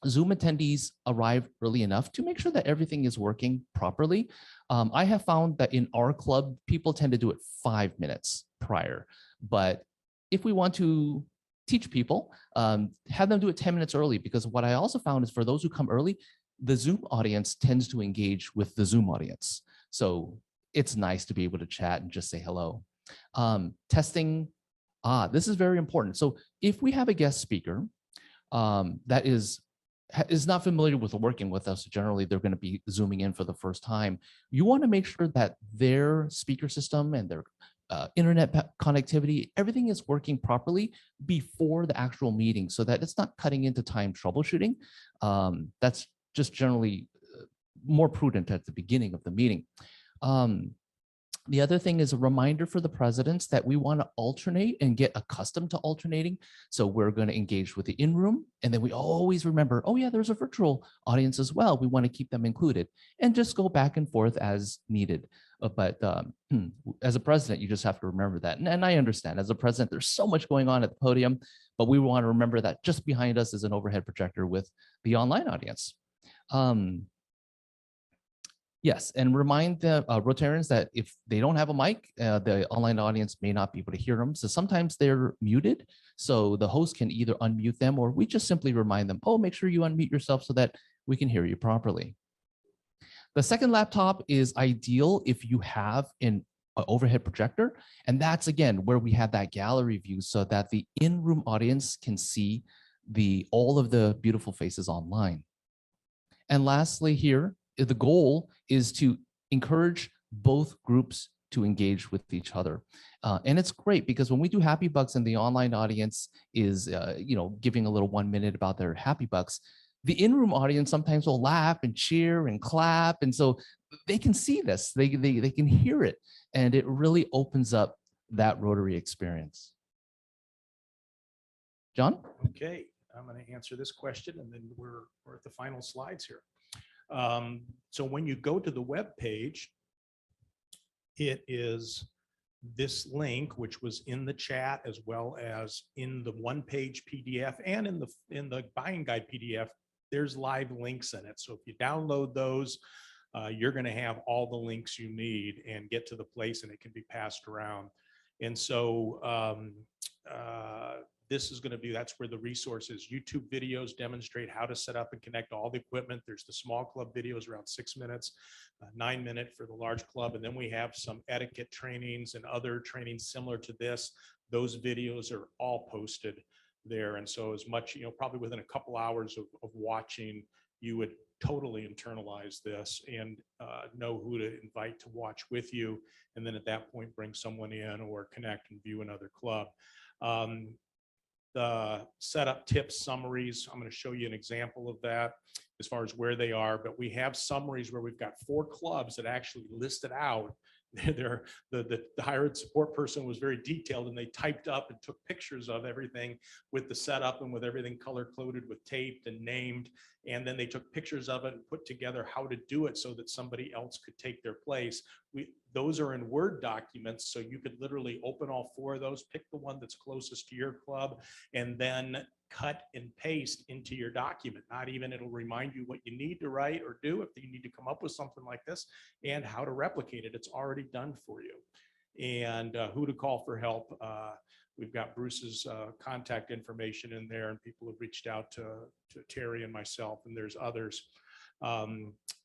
Zoom attendees arrive early enough to make sure that everything is working properly. I have found that in our club, people tend to do it 5 minutes prior. But if we want to teach people, have them do it 10 minutes early, because what I also found is for those who come early, the Zoom audience tends to engage with the Zoom audience. So it's nice to be able to chat and just say hello. Testing, this is very important. So if we have a guest speaker that is not familiar with working with us, generally they're going to be Zooming in for the first time. You want to make sure that their speaker system and their internet connectivity, everything is working properly before the actual meeting so that it's not cutting into time troubleshooting. That's just generally more prudent at the beginning of the meeting. The other thing is a reminder for the presidents that we want to alternate and get accustomed to alternating. So we're going to engage with the in-room, and then we always remember, oh yeah, there's a virtual audience as well. We want to keep them included and just go back and forth as needed. But as a president, you just have to remember that. And I understand as a president, there's so much going on at the podium, but we want to remember that just behind us is an overhead projector with the online audience. Yes, and remind the Rotarians that if they don't have a mic, the online audience may not be able to hear them. So sometimes they're muted. So the host can either unmute them, or we just simply remind them, oh, make sure you unmute yourself so that we can hear you properly. The second laptop is ideal if you have an overhead projector. And that's, again, where we have that gallery view so that the in-room audience can see all of the beautiful faces online. And lastly here, the goal is to encourage both groups to engage with each other. And it's great because when we do Happy Bucks and the online audience is giving a little 1 minute about their Happy Bucks, the in-room audience sometimes will laugh and cheer and clap. And so they can see this, they can hear it, and it really opens up that Rotary experience. John? Okay, I'm going to answer this question, and then we're at the final slides here. So when you go to the web page, it is this link, which was in the chat as well as in the one-page PDF and in the buying guide PDF. There's live links in it. So if you download those, you're going to have all the links you need and get to the place, and it can be passed around. And so this is going to be, that's where the resources, YouTube videos demonstrate how to set up and connect all the equipment. There's the small club videos around 6 minutes, 9 minute for the large club. And then we have some etiquette trainings and other trainings similar to this. Those videos are all posted there. And so as much, probably within a couple hours of watching, you would totally internalize this and know who to invite to watch with you. And then at that point, bring someone in or connect and view another club. The setup tips, summaries, I'm going to show you an example of that as far as where they are, but we have summaries where we've got 4 clubs that actually listed out. The hired support person was very detailed, and they typed up and took pictures of everything with the setup and with everything color coded with taped and named. And then they took pictures of it and put together how to do it so that somebody else could take their place. Those are in Word documents, so you could literally open all 4 of those, pick the one that's closest to your club, and then cut and paste into your document. Not even, it'll remind you what you need to write or do if you need to come up with something like this, and how to replicate it. It's already done for you. And who to call for help. We've got Bruce's contact information in there, and people have reached out to Terry and myself, and there's others.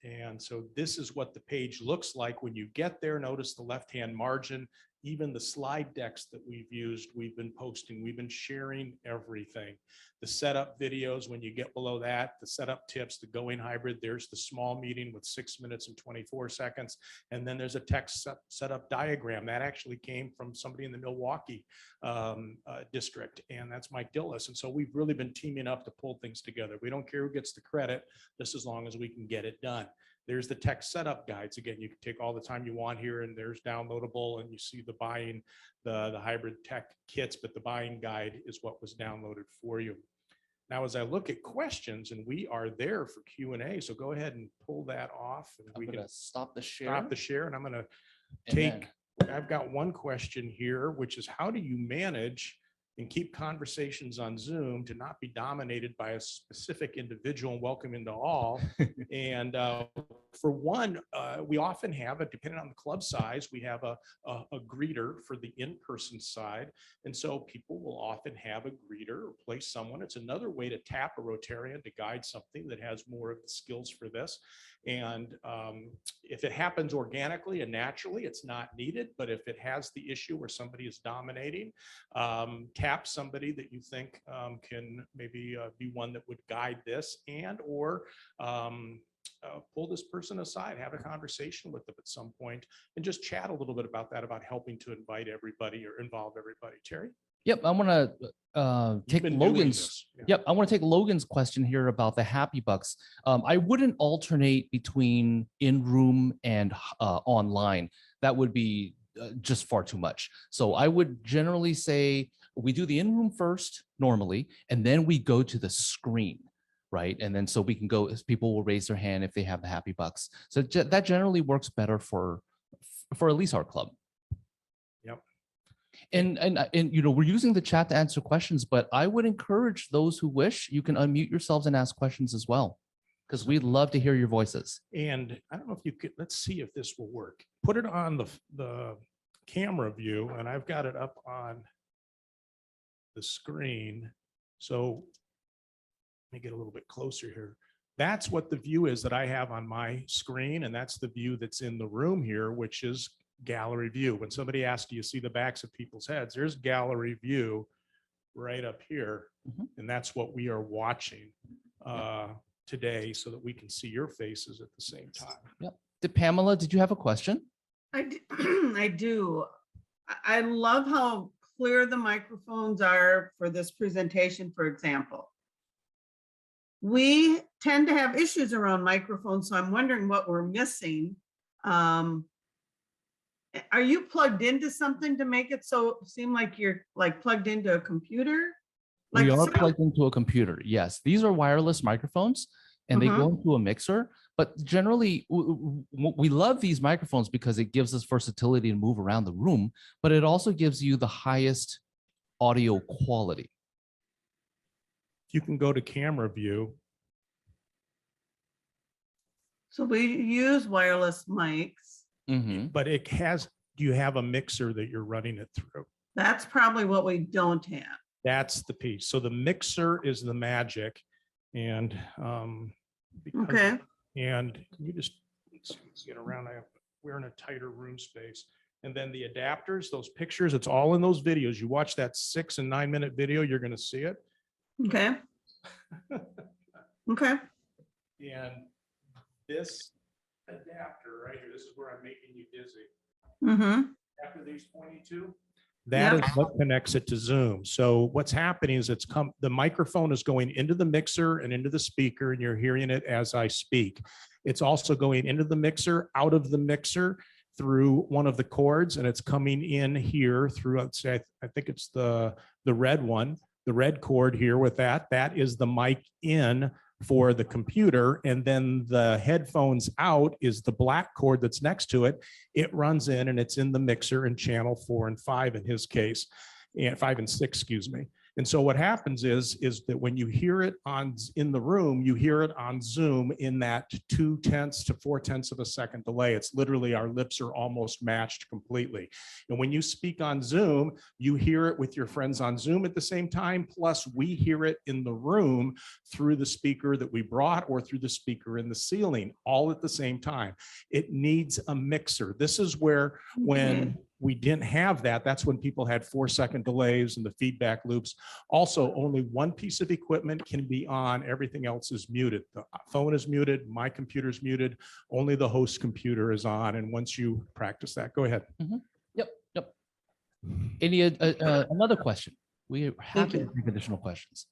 And so this is what the page looks like when you get there. Notice the left-hand margin, even the slide decks that we've used, we've been posting, we've been sharing everything. The setup videos, when you get below that, the setup tips, the going hybrid, there's the small meeting with 6 minutes and 24 seconds. And then there's a text setup diagram that actually came from somebody in the Milwaukee district. And that's Mike Dillis. And so we've really been teaming up to pull things together. We don't care who gets the credit, just as long as we can get it done. There's the tech setup guides. Again, you can take all the time you want here, and there's downloadable, and you see the buying, the hybrid tech kits, but the buying guide is what was downloaded for you. Now, as I look at questions, and we are there for Q&A, so go ahead and pull that off and I'm we can gonna stop the share. stop the share, and I'm going to and take, then- I've got one question here, which is how do you manage and keep conversations on Zoom to not be dominated by a specific individual and welcome into all? And for one, we often have, depending on the club size, we have a greeter for the in-person side. And so people will often have a greeter or place someone. It's another way to tap a Rotarian to guide something that has more of the skills for this. And if it happens organically and naturally, it's not needed. But if it has the issue where somebody is dominating, tap somebody that you think can maybe be one that would guide this, and or pull this person aside, have a conversation with them at some point, and just chat a little bit about that, about helping to invite everybody or involve everybody. Terry? Yep, I want to take been doing Logan's. this, yeah. Yep, I want to take Logan's question here about the happy bucks. I wouldn't alternate between in-room and online. That would be just far too much. So I would generally say we do the in-room first normally, and then we go to the screen, right? And then so we can go, people will raise their hand if they have the happy bucks. So that generally works better for at least our club. Yep. And you know, we're using the chat to answer questions, but I would encourage those who wish, you can unmute yourselves and ask questions as well, because we'd love to hear your voices. And I don't know if you could, let's see if this will work. Put it on the camera view, and I've got it up on the screen. So let me get a little bit closer here. That's what the view is that I have on my screen, and that's the view that's in the room here, which is gallery view. When somebody asks, do you see the backs of people's heads? There's gallery view right up here. And that's what we are watching today, so that we can see your faces at the same time. Yep. Pamela, did you have a question? I do. I love how clear the microphones are for this presentation, for example. We tend to have issues around microphones, so I'm wondering what we're missing. Are you plugged into something to make it so seem like you're like plugged into a computer? Like We are plugged into a computer. Yes, these are wireless microphones, and they go into a mixer. But generally, we love these microphones because it gives us versatility to move around the room, but it also gives you the highest audio quality. You can go to camera view. So we use wireless mics. But it has, do you have a mixer that you're running it through? That's probably what we don't have. That's the piece. So the mixer is the magic. And Okay. and you just let's see, let's get around. We're in a tighter room space. And then the adapters, those pictures, it's all in those videos. You watch that 6 and 9 minute video, you're going to see it. Okay. Okay. And this adapter right here, this is where I'm making you dizzy. Mm-hmm. After these 22, that is what connects it to Zoom. So what's happening is the microphone is going into the mixer and into the speaker, and you're hearing it as I speak. It's also going into the mixer, out of the mixer through one of the cords, and it's coming in here through, let's say, I think it's the red one, the red cord here with that. That is the mic in for the computer, and then the headphones out is the black cord that's next to it. It runs in and it's in the mixer in channel 4 and 5 in his case, and 5 and 6, excuse me. And so what happens is that when you hear it in the room, you hear it on Zoom in that 0.2 to 0.4 of a second delay. It's literally, our lips are almost matched completely. And when you speak on Zoom, you hear it with your friends on Zoom at the same time, plus we hear it in the room through the speaker that we brought or through the speaker in the ceiling, all at the same time. It needs a mixer. This is where when we didn't have that, that's when people had 4-second delays and the feedback loops. Also, only one piece of equipment can be on, everything else is muted. The phone is muted, my computer's muted, only the host computer is on. And once you practice that, go ahead. Yep. Any another question? We have to take additional questions.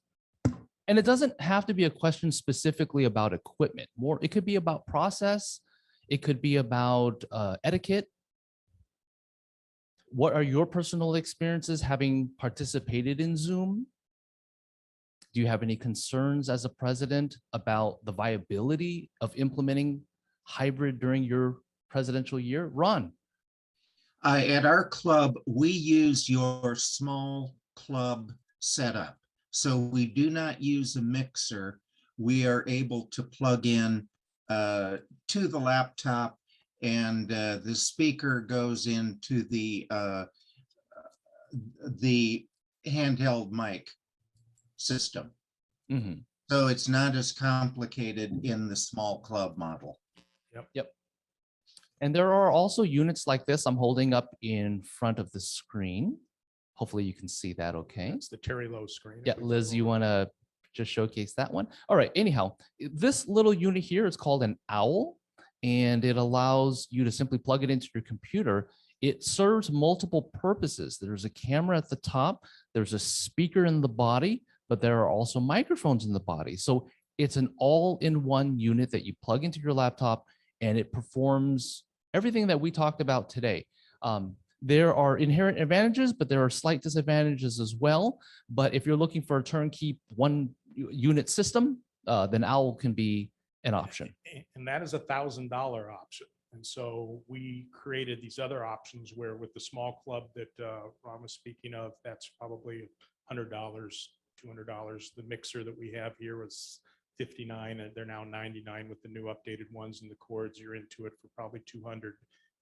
And it doesn't have to be a question specifically about equipment. More, it could be about process. It could be about etiquette. What are your personal experiences having participated in Zoom? Do you have any concerns as a president about the viability of implementing hybrid during your presidential year? Ron? At our club, we use your small club setup. So we do not use a mixer. We are able to plug in to the laptop, and the speaker goes into the handheld mic system. Mhm. So it's not as complicated in the small club model. Yep. And there are also units like this I'm holding up in front of the screen. Hopefully you can see that okay. It's the Terry Lowe screen. Yeah, Liz, you want to just showcase that one? All right, anyhow, this little unit here is called an OWL, and it allows you to simply plug it into your computer. It serves multiple purposes. There's a camera at the top, there's a speaker in the body, but there are also microphones in the body. So it's an all-in-one unit that you plug into your laptop, and it performs everything that we talked about today. There are inherent advantages, but there are slight disadvantages as well. But if you're looking for a turnkey one unit system, then OWL can be an option. And that is $1,000 option. And so we created these other options where with the small club that Ron was speaking of, that's probably $100, $200. The mixer that we have here was $59, and they're now $99 with the new updated ones, and the cords, you're into it for probably $200.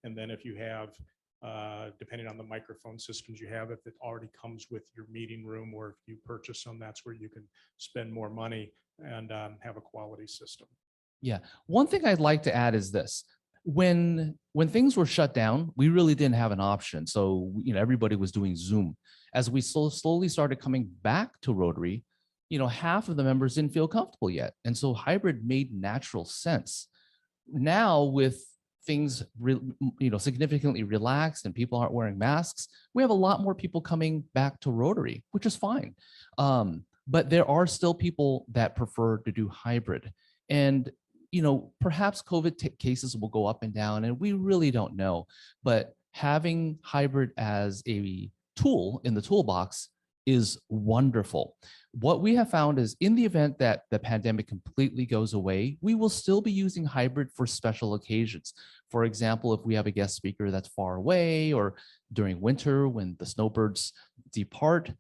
And then if you have, depending on the microphone systems you have, if it already comes with your meeting room, or if you purchase them, that's where you can spend more money and have a quality system. Yeah. One thing I'd like to add is this. When things were shut down, we really didn't have an option. So, everybody was doing Zoom. As we slowly started coming back to Rotary, half of the members didn't feel comfortable yet. And so hybrid made natural sense. Now with things, significantly relaxed and people aren't wearing masks, we have a lot more people coming back to Rotary, which is fine. But there are still people that prefer to do hybrid. And perhaps COVID cases will go up and down, and we really don't know. But having hybrid as a tool in the toolbox is wonderful. What we have found is in the event that the pandemic completely goes away, we will still be using hybrid for special occasions. For example, if we have a guest speaker that's far away, or during winter when the snowbirds depart.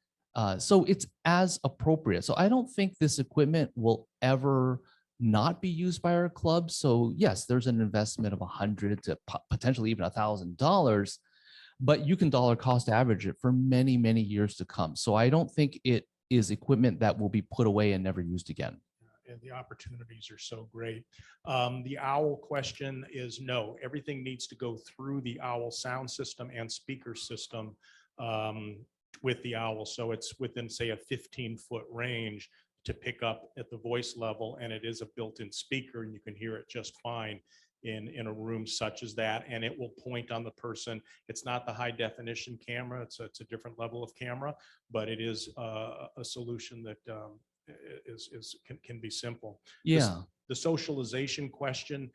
So it's as appropriate. So I don't think this equipment will ever not be used by our club. So yes, there's an investment of $100 to potentially even $1,000, but you can dollar cost average it for many, many years to come. So I don't think it is equipment that will be put away and never used again. And the opportunities are so great. The OWL question is no, everything needs to go through the OWL sound system and speaker system with the OWL. So it's within, say, a 15-foot range to pick up at the voice level, and it is a built-in speaker, and you can hear it just fine in a room such as that, and it will point on the person. It's not the high definition camera, it's a different level of camera, but it is a solution that can be simple. Yeah. The socialization question,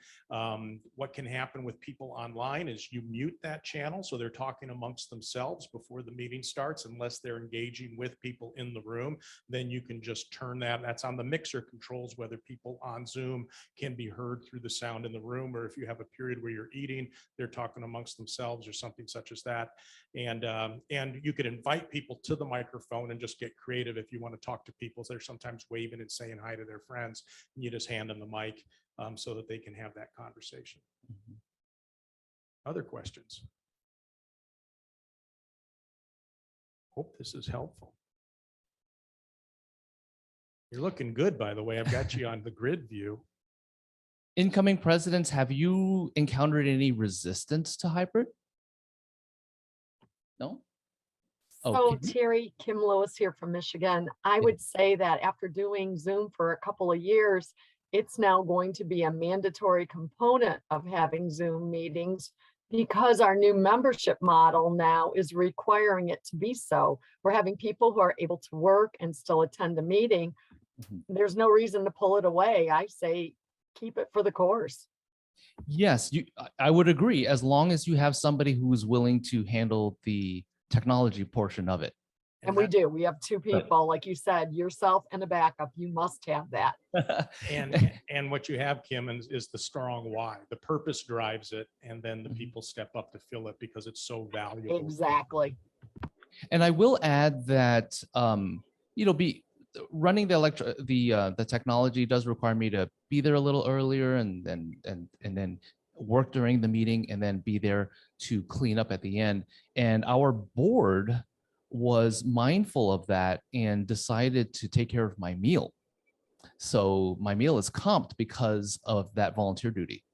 what can happen with people online is you mute that channel so they're talking amongst themselves before the meeting starts, unless they're engaging with people in the room. Then you can just turn that. That's on the mixer controls, whether people on Zoom can be heard through the sound in the room, or if you have a period where you're eating, they're talking amongst themselves or something such as that. And you could invite people to the microphone and just get creative if you want to talk to people. So they're sometimes waving and saying hi to their friends, and you just hand them the mic so that they can have that conversation. Mm-hmm. Other questions? Hope this is helpful. You're looking good, by the way. I've got you on the grid view. Incoming presidents, have you encountered any resistance to hybrid? No? So Okay. Terry, Kim Lewis here from Michigan. I would say that after doing Zoom for a couple of years, it's now going to be a mandatory component of having Zoom meetings, because our new membership model now is requiring it to be so. We're having people who are able to work and still attend the meeting. Mm-hmm. There's no reason to pull it away. I say keep it for the course. Yes, I would agree, as long as you have somebody who is willing to handle the technology portion of it. And we that- do. We have two people, like you said, yourself and a backup. You must have that. And what you have, Kim, is the strong why. The purpose drives it, and then the people step up to fill it because it's so valuable. Exactly. And I will add that, running the technology does require me to be there a little earlier and then work during the meeting and then be there to clean up at the end. And our board was mindful of that and decided to take care of my meal. So my meal is comped because of that volunteer duty.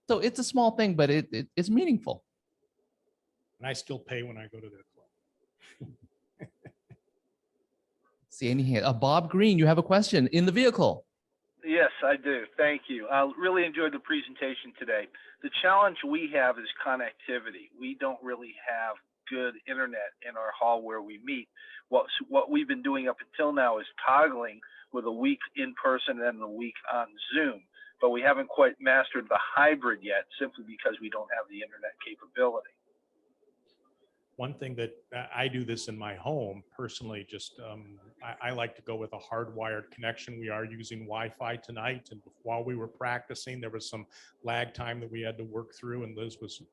So it's a small thing, but it's meaningful. And I still pay when I go to their club. See any hand? Bob Green, you have a question in the vehicle. Yes, I do. Thank you. I really enjoyed the presentation today. The challenge we have is connectivity. We don't really have good internet in our hall where we meet. What we've been doing up until now is toggling with a week in person and a week on Zoom, but we haven't quite mastered the hybrid yet, simply because we don't have the internet capability. One thing that I do this in my home personally, just I like to go with a hardwired connection. We are using Wi-Fi tonight, and while we were practicing, there was some lag time that we had to work through, and Liz was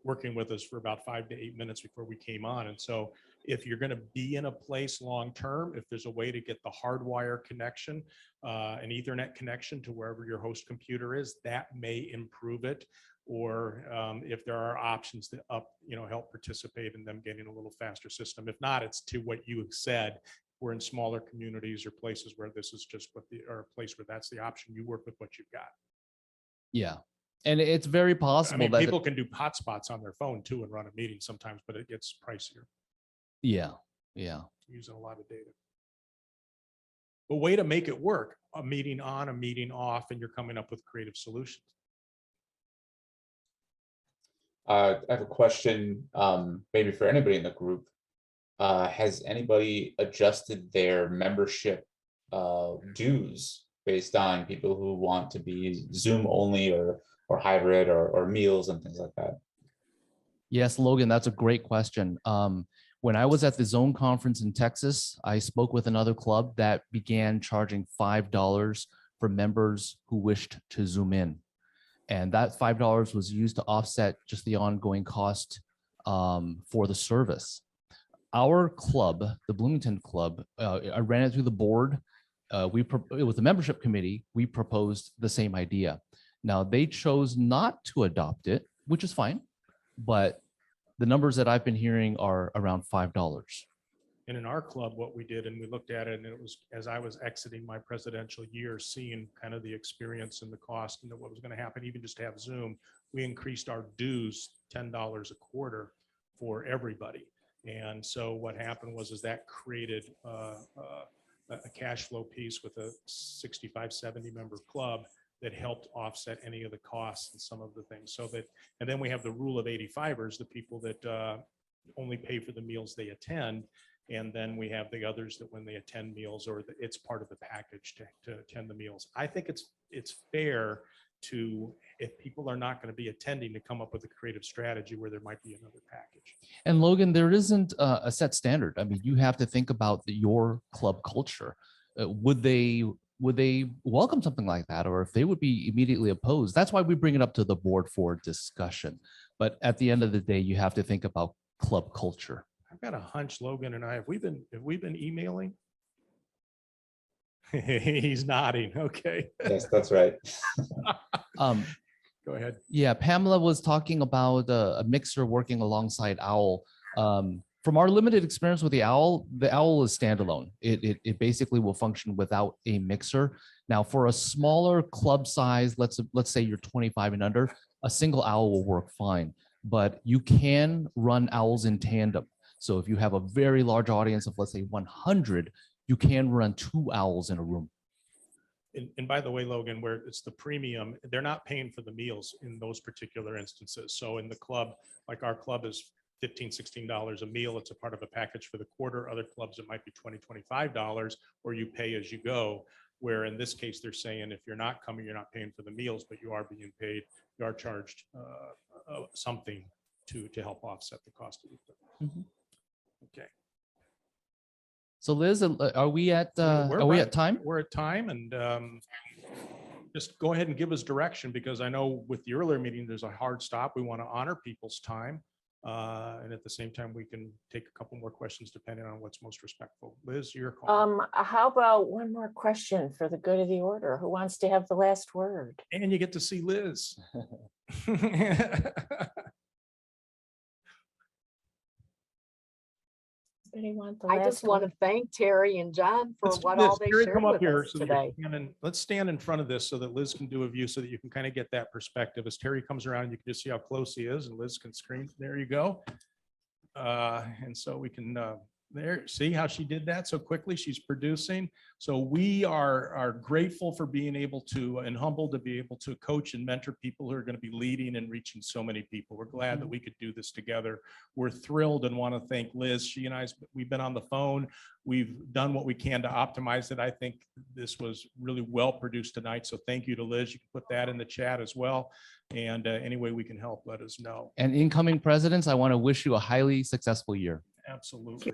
working with us for about 5 to 8 minutes before we came on. And so if you're going to be in a place long term, if there's a way to get the hardwire connection, an Ethernet connection to wherever your host computer is, that may improve it. Or if there are options that help participate in them getting a little faster system. If not, it's to what you have said. We're in smaller communities or places where this is just or a place where that's the option. You work with what you've got. Yeah. And it's very possible I mean, that people can do hotspots on their phone too and run a meeting sometimes, but it gets pricier. Yeah. Yeah. Using a lot of data. But way to make it work, a meeting on, a meeting off, and you're coming up with creative solutions. I have a question, maybe for anybody in the group. Has anybody adjusted their membership dues based on people who want to be Zoom only or hybrid or meals and things like that? Yes, Logan, that's a great question. When I was at the Zone conference in Texas, I spoke with another club that began charging $5 for members who wished to Zoom in. And that $5 was used to offset just the ongoing cost for the service. Our club, the Bloomington Club, I ran it through the board. It was the membership committee. We proposed the same idea. Now they chose not to adopt it, which is fine, but the numbers that I've been hearing are around $5. And in our club, what we did, and we looked at it, and it was as I was exiting my presidential year, seeing kind of the experience and the cost and what was going to happen, even just to have Zoom, we increased our dues $10 a quarter for everybody. And so what happened was that created a cash flow piece with a 65, 70 member club that helped offset any of the costs and some of the things. So that, and then we have the rule of 85ers, the people that only pay for the meals they attend. And then we have the others that when they attend meals or it's part of the package to attend the meals. I think it's fair to, if people are not going to be attending, to come up with a creative strategy where there might be another package. And Logan, there isn't a set standard. I mean, you have to think about your club culture. Would they welcome something like that, or if they would be immediately opposed? That's why we bring it up to the board for discussion. But at the end of the day, you have to think about club culture. I've got a hunch, Logan and I, have we been emailing? He's nodding. Okay. Yes, that's right. Go ahead. Yeah, Pamela was talking about a mixer working alongside OWL. From our limited experience with the OWL is standalone. It basically will function without a mixer. Now, for a smaller club size, let's say you're 25 and under, a single OWL will work fine. But you can run OWLs in tandem. So if you have a very large audience of, let's say, 100, you can run 2 OWLs in a room. And by the way, Logan, where it's the premium, they're not paying for the meals in those particular instances. So in the club, like our club is $15, $16 a meal. It's a part of a package for the quarter. Other clubs, it might be $20, $25, or you pay as you go. Where in this case, they're saying if you're not coming, you're not paying for the meals, but you are being paid, you are charged something to help offset the cost of it. Mhm. Okay. So Liz, are we at We're right. time? We're at time, and just go ahead and give us direction, because I know with the earlier meeting, there's a hard stop. We want to honor people's time. And at the same time, we can take a couple more questions depending on what's most respectful. Liz, your call. How about one more question for the good of the order? Who wants to have the last word? And you get to see Liz. Anybody want the I just last want to word? thank Terry and John for Let's do what all this. they Terry, shared come up with here us so that you're today. standing- let's stand in front of this so that Liz can do a view, so that you can kind of get that perspective. As Terry comes around, you can just see how close he is, and Liz can screen. There you go. And so we can there, see how she did that so quickly. She's producing. So we are grateful for being able to, and humbled to be able to coach and mentor people who are going to be leading and reaching so many people. We're glad that we could do this together. We're thrilled and want to thank Liz. She and I, we've been on the phone. We've done what we can to optimize it. I think this was really well produced tonight. So thank you to Liz. You can put that in the chat as well. And any way we can help, let us know. And incoming presidents, I want to wish you a highly successful year. Absolutely.